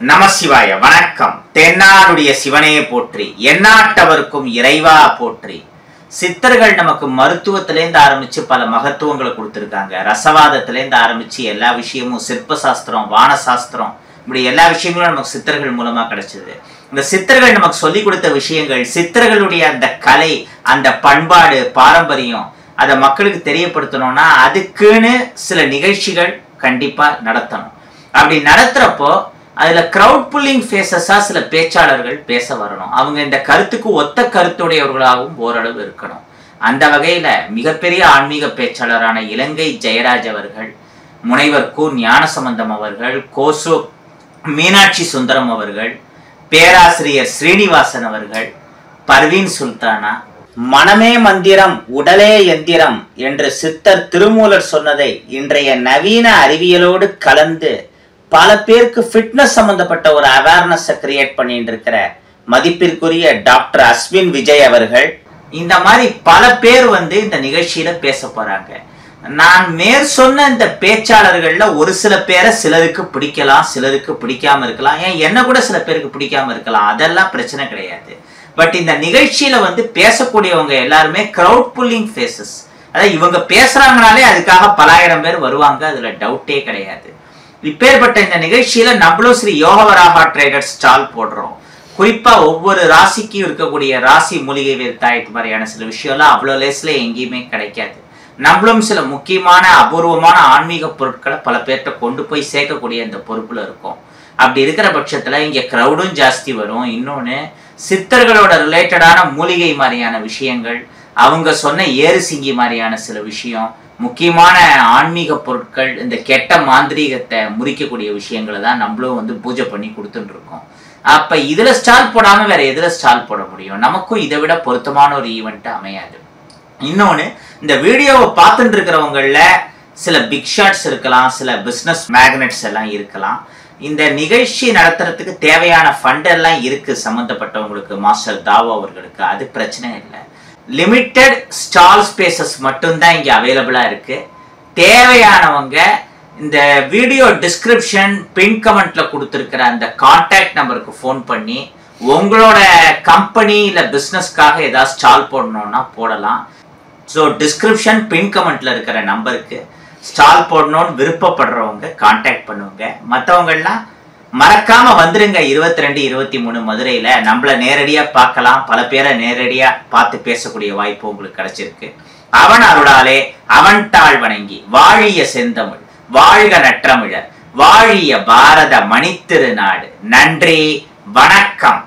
நமசிவாய வணக்கம். தென்னாடுடைய சிவனே போற்றி, எந்நாட்டவர்க்கும் இறைவா போற்றி. சித்தர்கள் நமக்கு மருத்துவத்திலேருந்து ஆரம்பிச்சு பல மகத்துவங்களை கொடுத்துருக்காங்க. ரசவாதத்திலேருந்து ஆரம்பிச்சு எல்லா விஷயமும், சிற்ப சாஸ்திரம், வான சாஸ்திரம், இப்படி எல்லா விஷயங்களும் நமக்கு சித்தர்கள் மூலமா கிடைச்சது. இந்த சித்தர்கள் நமக்கு சொல்லி கொடுத்த விஷயங்கள், சித்தர்களுடைய அந்த கலை, அந்த பண்பாடு, பாரம்பரியம், அதை மக்களுக்கு தெரியப்படுத்தணும்னா அதுக்குன்னு சில நிகழ்ச்சிகள் கண்டிப்பா நடத்தணும். அப்படி நடத்துறப்போ அதுல கிரவுட் புல்லிங் ஃபேஸஸா சில பேச்சாளர்கள் பேச வரணும். அவங்க இந்த கருத்துக்கு ஒத்த கருத்துடையவர்களாகவும் ஓரளவு இருக்கணும். அந்த வகையில மிகப்பெரிய ஆன்மீக பேச்சாளரான இலங்கை ஜெயராஜ் அவர்கள், முனைவர் கு ஞானசம்பந்தம் அவர்கள், கோசோ மீனாட்சி சுந்தரம் அவர்கள், பேராசிரியர் ஸ்ரீனிவாசன் அவர்கள், பர்வீன் சுல்தானா, மனமே மந்திரம் உடலே எந்திரம் என்று சித்தர் திருமூலர் சொன்னதை இன்றைய நவீன அறிவியலோடு கலந்து பல பேருக்கு ஃபிட்னஸ் சம்பந்தப்பட்ட ஒரு அவேர்னஸ் கிரியேட் பண்ணிட்டு இருக்கிற மதிப்பிற்குரிய டாக்டர் அஸ்வின் விஜய் அவர்கள், இந்த மாதிரி பல பேர் இந்த நிகழ்ச்சியில பேச போறாங்க. நான் மேற் சொன்ன இந்த பேச்சாளர்கள்ல ஒரு சில பேரை சிலருக்கு பிடிக்கலாம், சிலருக்கு பிடிக்காம இருக்கலாம். ஏன் என்ன கூட சில பேருக்கு பிடிக்காம இருக்கலாம், அதெல்லாம் பிரச்சனை கிடையாது. பட் இந்த நிகழ்ச்சியில பேசக்கூடியவங்க எல்லாருமே கிரவுட் புல்லிங் ஃபேஸஸ். அதாவது இவங்க பேசுறாங்கனாலே அதுக்காக பலாயிரம் பேர் வருவாங்க, அதுல டவுட்டே கிடையாது. இப்பேற்பட்ட இந்த நிகழ்ச்சியில நம்மளும் ஸ்ரீ யோகவராகா ட்ரேடர்ஸ் ஸ்டால் போடுறோம். குறிப்பா ஒவ்வொரு ராசிக்கும் இருக்கக்கூடிய ராசி மூலிகை வேர் தாயத்து மாதிரியான சில விஷயம்லாம் அவ்வளோ லேஸ்ல எங்கேயுமே கிடைக்காது. நம்மளும் சில முக்கியமான அபூர்வமான ஆன்மீக பொருட்களை பல பேர்கிட்ட கொண்டு போய் சேர்க்கக்கூடிய இந்த பொறுப்புல இருக்கும். அப்படி இருக்கிற பட்சத்துல இங்க கிரௌடும் ஜாஸ்தி வரும். இன்னொன்னு, சித்தர்களோட ரிலேட்டடான மூலிகை மாதிரியான விஷயங்கள், அவங்க சொன்ன ஏறு சிங்கி மாதிரியான சில விஷயம், முக்கியமான ஆன்மீக பொருட்கள், இந்த கெட்ட மாந்திரீகத்தை முறிக்கக்கூடிய விஷயங்களை தான் நம்மளும் பூஜை பண்ணி கொடுத்துட்டு இருக்கோம். அப்ப இதுல ஸ்டால் போடாம வேற எதுல ஸ்டால் போட முடியும்? நமக்கும் இதை விட பொருத்தமான ஒரு ஈவெண்ட் அமையாது. இன்னொன்னு, இந்த வீடியோவை பார்த்துட்டு இருக்கிறவங்கள சில பிக் ஷாட்ஸ் இருக்கலாம், சில பிசினஸ் மேக்னெட்ஸ் எல்லாம் இருக்கலாம். இந்த நிகழ்ச்சி நடத்துறதுக்கு தேவையான ஃபண்ட் எல்லாம் இருக்கு சம்பந்தப்பட்டவங்களுக்கு, மாஸ்டர் தாவோ அவர்களுக்கு. அது பிரச்சனை இல்லை. லிமிட்டெட் ஸ்டால் ஸ்பேசஸ் மட்டும்தான் இங்க அவைலபிளா இருக்கு. தேவையானவங்க இந்த வீடியோ டிஸ்கிரிப்ஷன் பின் கமெண்ட்ல கொடுத்துருக்கிற அந்த கான்டாக்ட் நம்பருக்கு ஃபோன் பண்ணி உங்களோட கம்பெனி இல்ல பிசினஸ்க்காக ஏதாவது ஸ்டால் போடணும்னா போடலாம். ஸோ டிஸ்கிரிப்ஷன் பின் கமெண்ட்ல இருக்கிற நம்பருக்கு ஸ்டால் போடணும்னு விருப்பப்படுறவங்க கான்டாக்ட் பண்ணுவாங்க. மற்றவங்கள்லாம் மறக்காம வந்துருங்க. 22, 23 மதுரையில நம்மள நேரடியா பார்க்கலாம். பல பேரை நேரடியா பார்த்து பேசக்கூடிய வாய்ப்பு உங்களுக்கு கிடைச்சிருக்கு. அவன் அருளாலே அவன் தாழ் வணங்கி வாழிய செந்தமிழ், வாழ்க நற்றமிழர், வாழிய பாரத மணித்திருநாடு. நன்றி, வணக்கம்.